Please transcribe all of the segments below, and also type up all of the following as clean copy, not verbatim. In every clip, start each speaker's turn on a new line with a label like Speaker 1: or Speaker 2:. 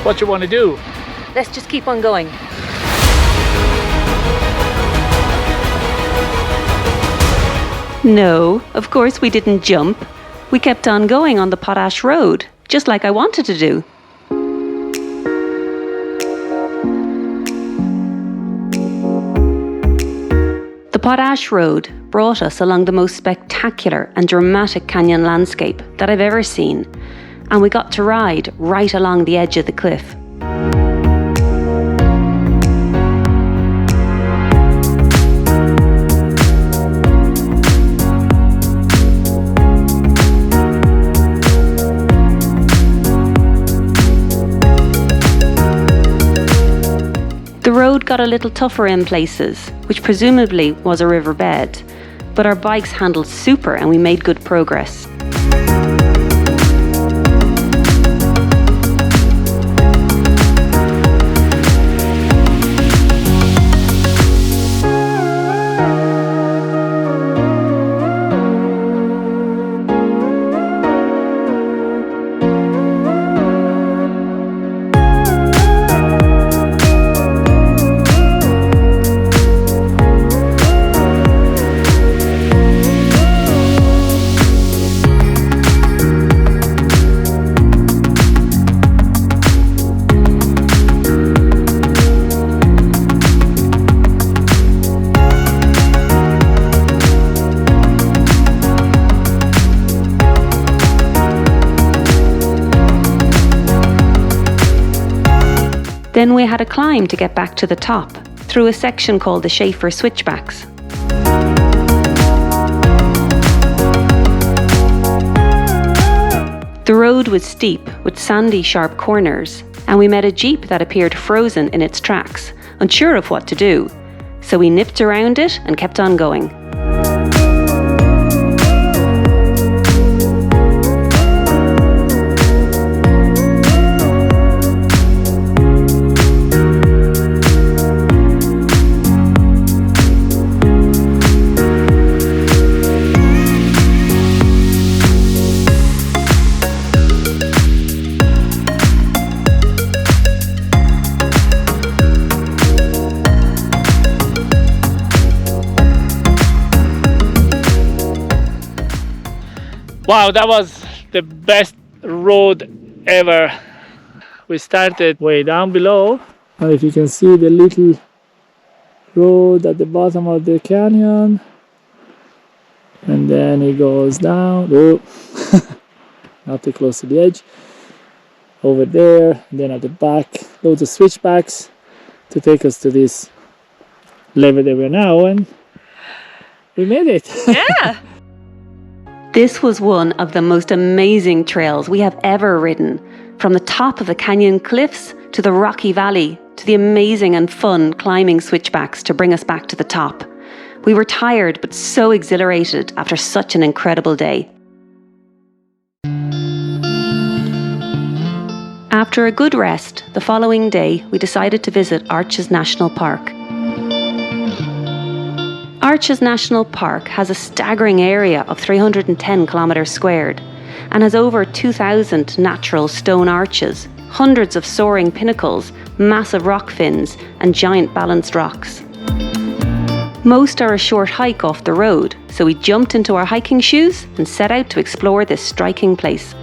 Speaker 1: What you want to do?
Speaker 2: Let's just keep on going. No, of course we didn't jump. We kept on going on the Potash Road, just like I wanted to do. The Potash Road brought us along the most spectacular and dramatic canyon landscape that I've ever seen, and we got to ride right along the edge of the cliff. The road got a little tougher in places, which presumably was a riverbed, but our bikes handled super and we made good progress. Then we had a climb to get back to the top, through a section called the SHAFFER switchbacks. The road was steep, with sandy, sharp corners, and we met a jeep that appeared frozen in its tracks, unsure of what to do. So we nipped around it and kept on going.
Speaker 1: Wow, that was the best road ever. We started way down below. If you can see the little road at the bottom of the canyon, and then it goes down. Oh, not too close to the edge. Over there, and then at the back, loads of switchbacks to take us to this level that we're now, and we made it.
Speaker 2: Yeah. This was one of the most amazing trails we have ever ridden. From the top of the canyon cliffs to the rocky valley to the amazing and fun climbing switchbacks to bring us back to the top. We were tired but so exhilarated after such an incredible day. After a good rest, the following day we decided to visit Arches National Park. Arches National Park has a staggering area of 310 kilometres squared and has over 2,000 natural stone arches, hundreds of soaring pinnacles, massive rock fins and giant balanced rocks. Most are a short hike off the road, so we jumped into our hiking shoes and set out to explore this striking place.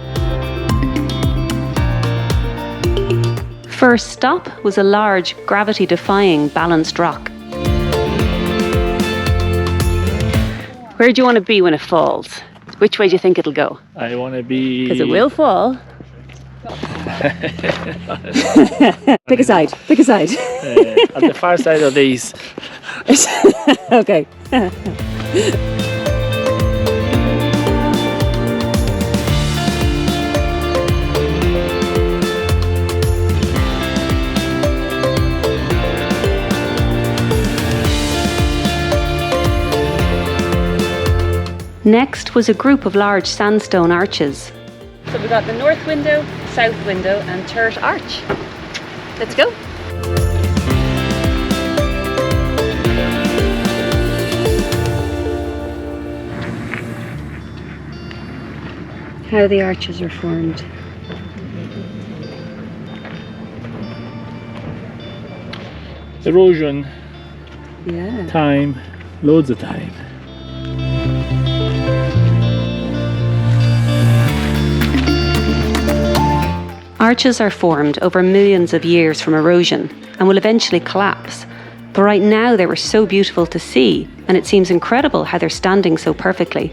Speaker 2: First stop was a large, gravity-defying balanced rock. Where do you want to be when it falls? Which way do you think it'll go?
Speaker 1: I want to be...
Speaker 2: Because it will fall. Pick a side, pick a side.
Speaker 1: At the far side of these.
Speaker 2: Okay. Next was a group of large sandstone arches. So we got the north window, south window and third arch. let's go. How the arches are formed.
Speaker 1: Erosion,
Speaker 2: Yeah.
Speaker 1: time, loads of time.
Speaker 2: Arches are formed over millions of years from erosion and will eventually collapse. But right now they were so beautiful to see, and it seems incredible how they're standing so perfectly.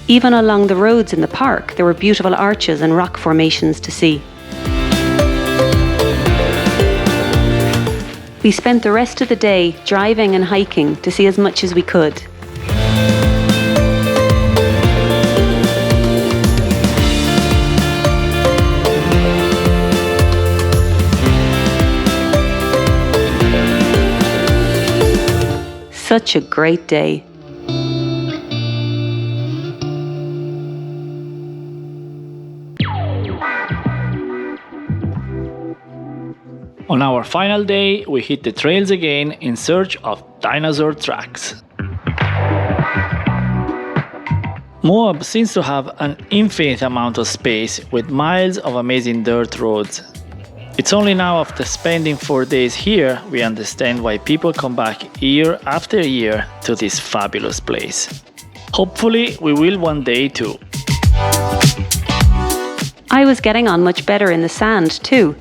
Speaker 2: Even along the roads in the park, there were beautiful arches and rock formations to see. We spent the rest of the day driving and hiking to see as much as we could. Such a great day.
Speaker 1: On our final day, we hit the trails again in search of dinosaur tracks. Moab seems to have an infinite amount of space with miles of amazing dirt roads. It's only now after spending 4 days here we understand why people come back year after year to this fabulous place. Hopefully we will one day too.
Speaker 2: I was getting on much better in the sand too.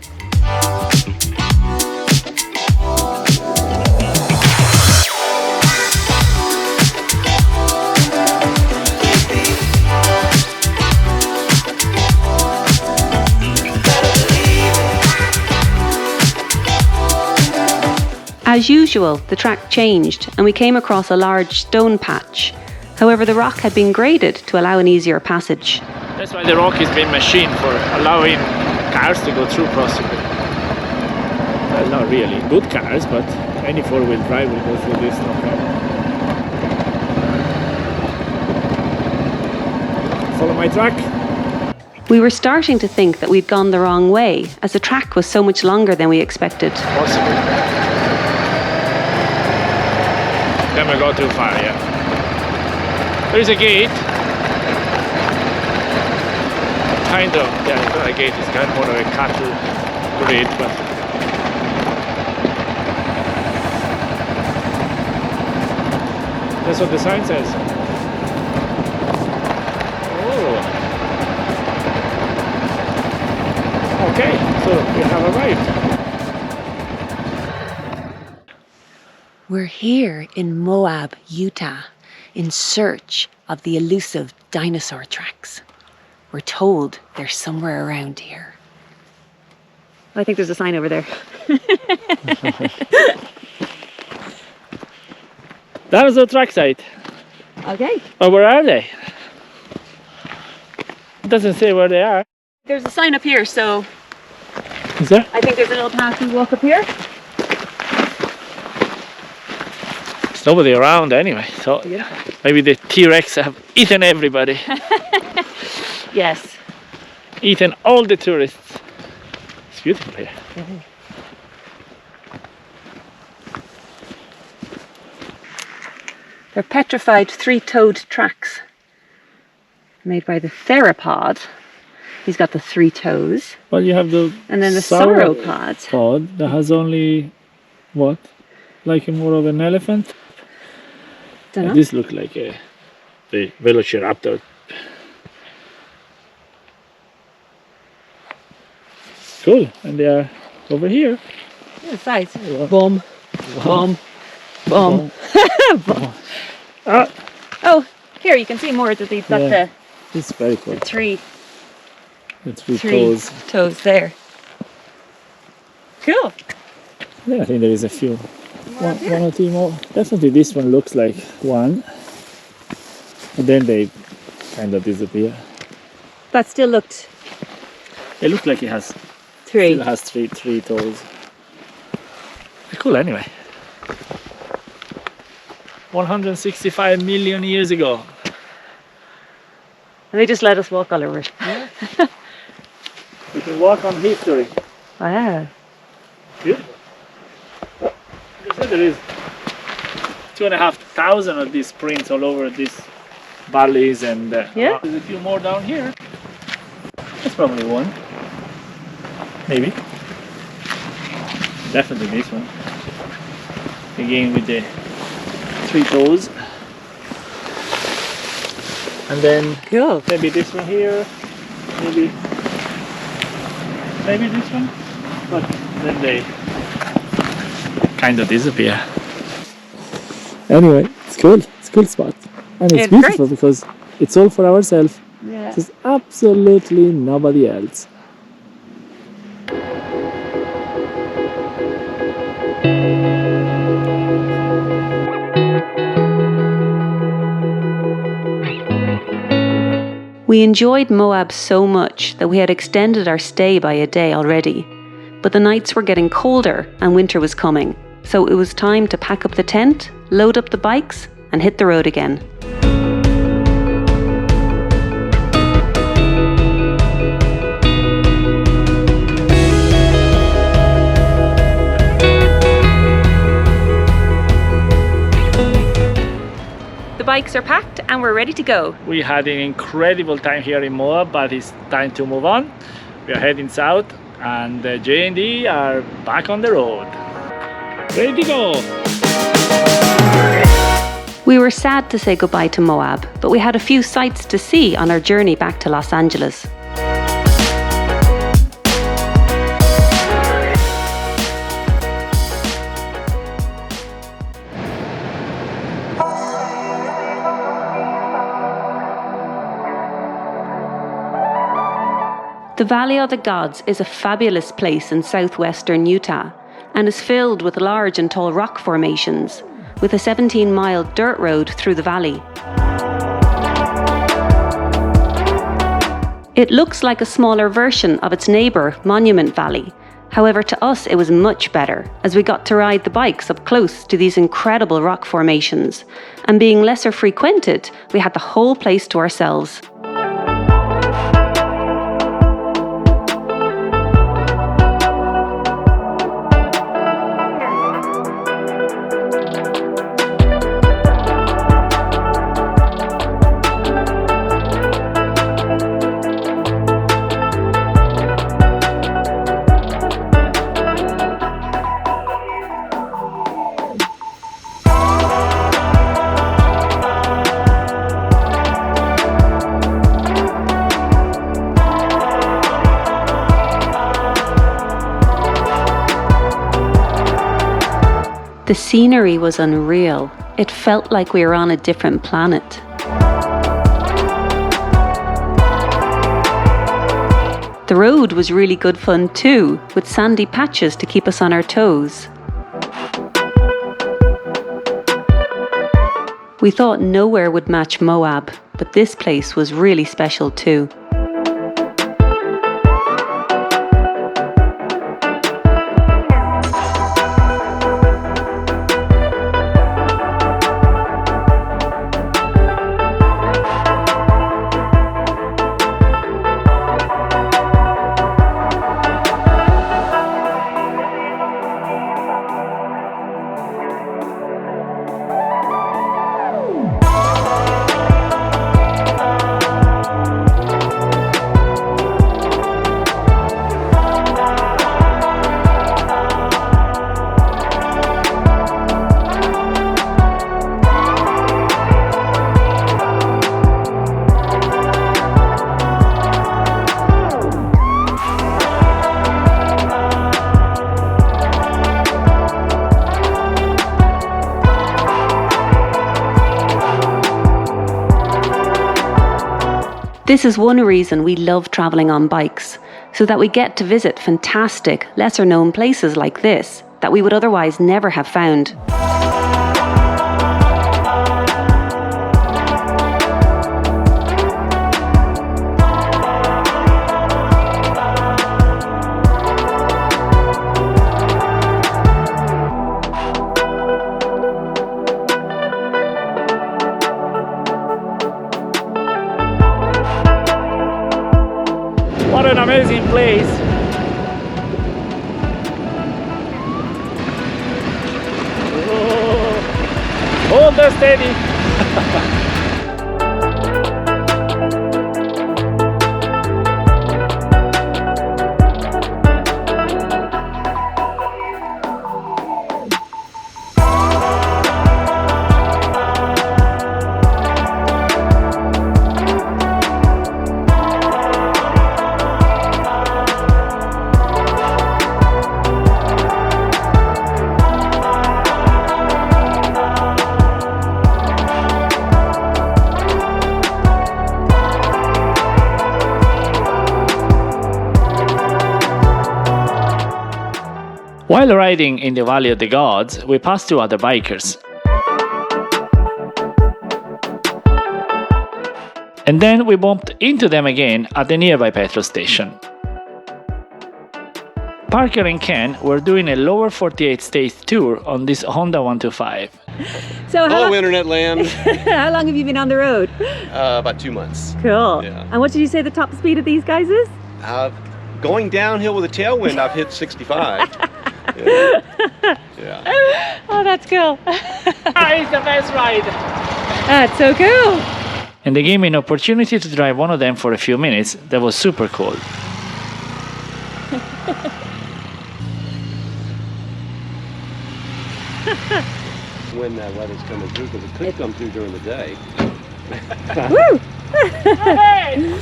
Speaker 2: As usual, the track changed and we came across a large stone patch. However, the rock had been graded to allow an easier passage.
Speaker 1: That's why the rock has been machined for allowing cars to go through possibly. Well, not really. Good cars, but any four-wheel drive will go through this, no problem. Follow my track.
Speaker 2: We were starting to think that we'd gone the wrong way, as the track was so much longer than we expected.
Speaker 1: Possibly. Then we go too far, yeah. There is a gate. Kind of, yeah, it's not a gate, it's kind of more of a cattle grid, but that's what the sign says. Oh. Okay, so we have arrived.
Speaker 2: We're here in Moab, Utah, in search of the elusive dinosaur tracks. We're told they're somewhere around here. I think there's a sign over there.
Speaker 1: That was the track site.
Speaker 2: Okay.
Speaker 1: But where are they? It doesn't say where they are.
Speaker 2: There's a sign up here, so
Speaker 1: Is there?
Speaker 2: I think there's a little path we walk up here.
Speaker 1: There's nobody around anyway, so maybe the T-Rex have eaten everybody.
Speaker 2: Yes.
Speaker 1: Eaten all the tourists. It's beautiful here.
Speaker 2: They're petrified three-toed tracks made by the theropod. He's got the 3 toes.
Speaker 1: Well, you have the
Speaker 2: And then the sauropod.
Speaker 1: pod that has only what? Like more of an elephant?
Speaker 2: Dunno.
Speaker 1: This looks like the Velociraptor. Cool, and they are over here.
Speaker 2: Yeah, size. Boom. Boom. Boom. Boom.
Speaker 1: Ah,
Speaker 2: Oh, here you can see more that they've got
Speaker 1: Yeah. it's very cool.
Speaker 2: the three
Speaker 1: The three toes.
Speaker 2: there. Cool.
Speaker 1: Yeah, I think there is a few. One or two more. Definitely this one looks like one. And then they kind of disappear.
Speaker 2: That still looked
Speaker 1: It looks like it has
Speaker 2: 3.
Speaker 1: still has three toes. cool anyway. 165 million years ago.
Speaker 2: And they just let us walk all over it.
Speaker 1: Yeah. We can walk on history.
Speaker 2: Wow.
Speaker 1: Beautiful. You said there is 2,500 of these prints all over these valleys, and
Speaker 2: Yeah.
Speaker 1: there's a few more down here. That's probably one. Maybe. Definitely this one. Again with the 3 toes. And then
Speaker 2: Cool.
Speaker 1: maybe this one here. Maybe this one. But then they kind of disappear. Anyway, it's cool. It's a cool spot. And it's beautiful because it's all for ourselves.
Speaker 2: Yeah.
Speaker 1: There's absolutely nobody else.
Speaker 2: We enjoyed Moab so much that we had extended our stay by a day already. But the nights were getting colder and winter was coming, so it was time to pack up the tent, load up the bikes, and hit the road again. The bikes are packed and we're ready to go.
Speaker 1: We had an incredible time here in Moab, but it's time to move on. We are heading south, and J&D are back on the road. Ready to go!
Speaker 2: We were sad to say goodbye to Moab, but we had a few sights to see on our journey back to Los Angeles. The Valley of the Gods is a fabulous place in southwestern Utah and is filled with large and tall rock formations, with a 17-mile dirt road through the valley. It looks like a smaller version of its neighbour, Monument Valley. However, to us it was much better, as we got to ride the bikes up close to these incredible rock formations, and being lesser frequented, we had the whole place to ourselves. The scenery was unreal. It felt like we were on a different planet. The road was really good fun too, with sandy patches to keep us on our toes. We thought nowhere would match Moab, but this place was really special too. This is one reason we love travelling on bikes, so that we get to visit fantastic, lesser-known places like this that we would otherwise never have found.
Speaker 1: What an amazing place. Oh, hold her steady. While riding in the Valley of the Gods, we passed two other bikers. And then we bumped into them again at the nearby petrol station. Parker and Ken were doing a lower 48 states tour on this Honda 125.
Speaker 3: So
Speaker 4: Hello, Internet land.
Speaker 3: how long have you been on the road?
Speaker 4: About 2 months.
Speaker 3: Cool.
Speaker 4: Yeah.
Speaker 3: And what did you say the top speed of these guys is?
Speaker 4: Going downhill with a tailwind, I've hit 65. Yeah. Yeah.
Speaker 3: Oh, that's cool.
Speaker 1: It's the best ride!
Speaker 3: That's so cool.
Speaker 1: And they gave me an opportunity to drive one of them for a few minutes. That was super cool.
Speaker 4: When that weather's coming through, because it could come through during the day.
Speaker 3: Woo!
Speaker 1: Hey!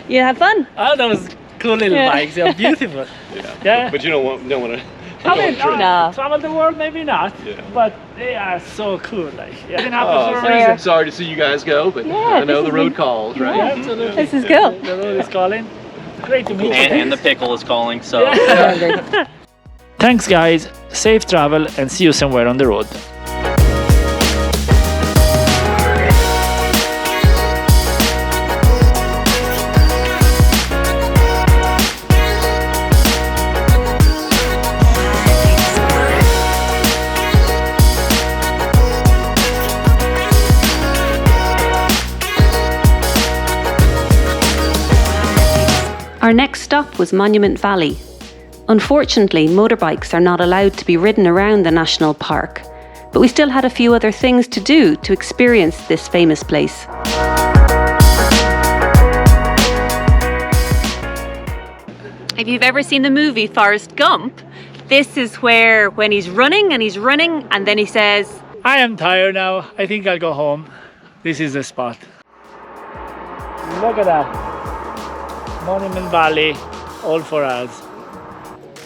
Speaker 3: You have fun?
Speaker 1: Oh, those cool little bikes. They're beautiful. Yeah.
Speaker 4: But you don't want to.
Speaker 1: I mean,
Speaker 3: No.
Speaker 1: travel the world, maybe not.
Speaker 4: Yeah.
Speaker 1: But they are so cool. Like, yeah. It happens
Speaker 4: Oh,
Speaker 1: for a reason.
Speaker 4: sorry to see you guys go, but
Speaker 3: Yeah,
Speaker 4: I know
Speaker 3: this
Speaker 4: the
Speaker 3: has
Speaker 4: road
Speaker 3: been-
Speaker 4: calls, right?
Speaker 1: Yeah, absolutely.
Speaker 3: This is cool.
Speaker 1: The road is calling. Great to meet you.
Speaker 5: And the pickle is calling, so.
Speaker 1: Thanks, guys. Safe travel and see you somewhere on the road.
Speaker 2: Our next stop was Monument Valley. Unfortunately, motorbikes are not allowed to be ridden around the national park, but we still had a few other things to do to experience this famous place.
Speaker 3: If you've ever seen the movie Forrest Gump, this is where when he's running and then he says,
Speaker 1: I am tired now. I think I'll go home. This is the spot. Look at that. Monument Valley, all for us.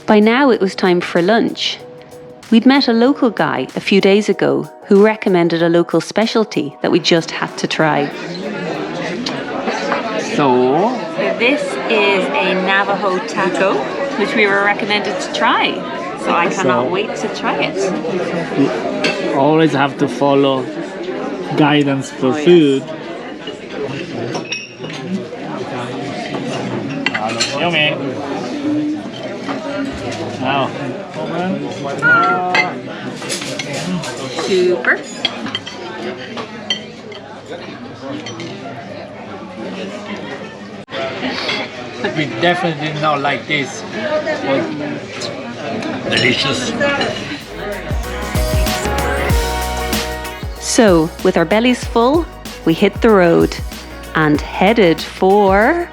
Speaker 2: By now it was time for lunch. We'd met a local guy a few days ago who recommended a local specialty that we just had to try.
Speaker 5: So,
Speaker 3: this is a Navajo Taco, which we were recommended to try. So I cannot wait to try it.
Speaker 1: You always have to follow guidance for
Speaker 3: yes.
Speaker 1: food. Yummy. Now,
Speaker 3: Super.
Speaker 1: we definitely did not like this. Delicious.
Speaker 2: So, with our bellies full, we hit the road and headed for...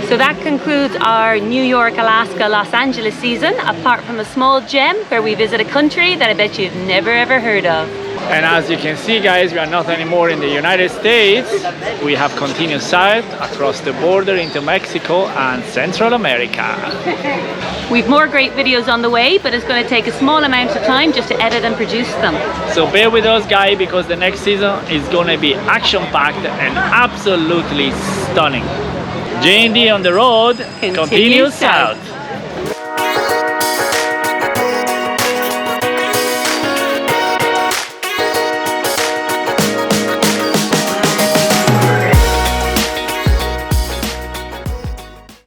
Speaker 3: So that concludes our New York, Alaska, Los Angeles season, apart from a small gem where we visit a country that I bet you've never ever heard of.
Speaker 1: And as you can see, guys, we are not anymore in the United States. We have continued south across the border into Mexico and Central America.
Speaker 3: We've more great videos on the way, but it's going to take a small amount of time just to edit and produce them.
Speaker 1: So bear with us, guys, because the next season is going to be action-packed and absolutely stunning. J&D on the road continues south.